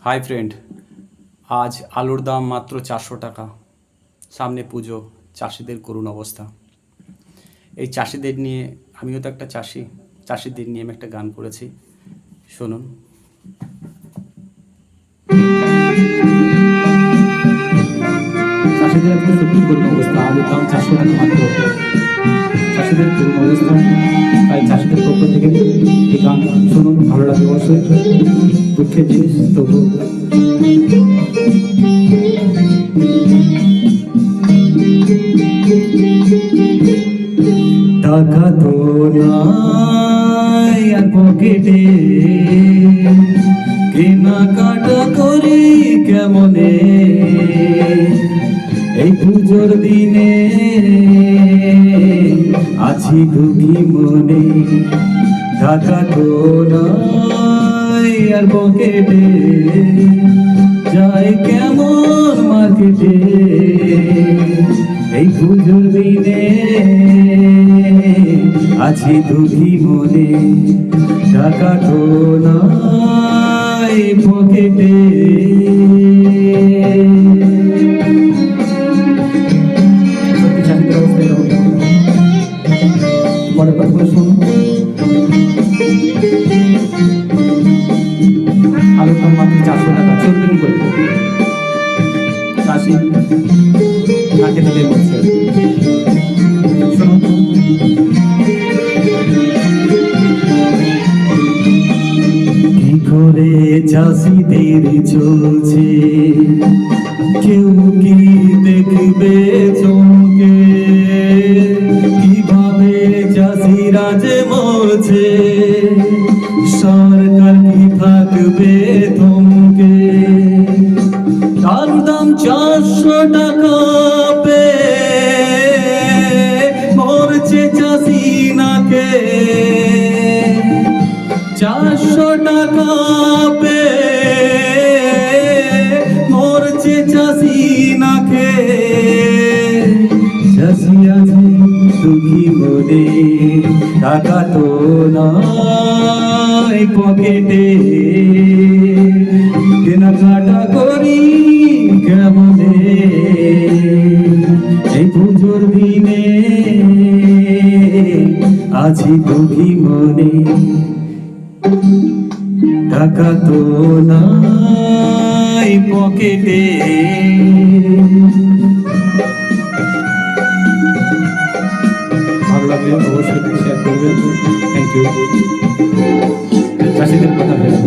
Hi friend, আজ আলুর দাম মাত্র 400 টাকা। সামনে পুজো, চাষিদের করুণ অবস্থা। এই চাষিদের নিয়ে, আমিও তো একটা চাষি, চাষিদের নিয়ে আমি একটা গান করেছি, শুনুন। চাষিদের একটা সত্যি করুণ অবস্থা, আলুর দাম 400 টাকা মাত্র। চাষিদের করুণ অবস্থা, তাই চাষিদের পক্ষ থেকে এই গান শুনুন। ভালো লাগে অবশ্যই, দুঃখের জিনিস তবু। টাকা তো নাই আর পকেটে, কেনাকাটা করি কেমনে এই পুজোর দিনে, আছি দুঃখী মনে। টাকা তো নাই আর পকেটে, যাই কেমন মার্কেটে এই পুজোর দিনে, আছি দুঃখী মনে। টাকা তো নাই পকেটে। পরের কথাগুলো শুনুন। আলুর দাম মাত্র 400 টাকা, চলবে কি করে? চাষি না খেতে বলছে, শুনুন। কি করে চাষিদের চলছে, কেউ কি দেখবে চমকে? কিভাবে চাষিরা যে মরছে, সরকার কি থাকবে থমকে? আলুর দাম 400 টাকা পে মরছে চাষি নাকে। 400 টাকা পে মরছে চাষি নাকে। চাষি আছে দুঃখী মনে, টাকা তো নাই পকেটে, কেনাকাটা করি কেমনে এই পুজোর দিনে, আছি দুঃখী মনে। টাকা তো নাই পকেটে। ভালো লাগলে অবশ্যই শেয়ার করবেন। Thank you. চাষিদের কথা ভেবে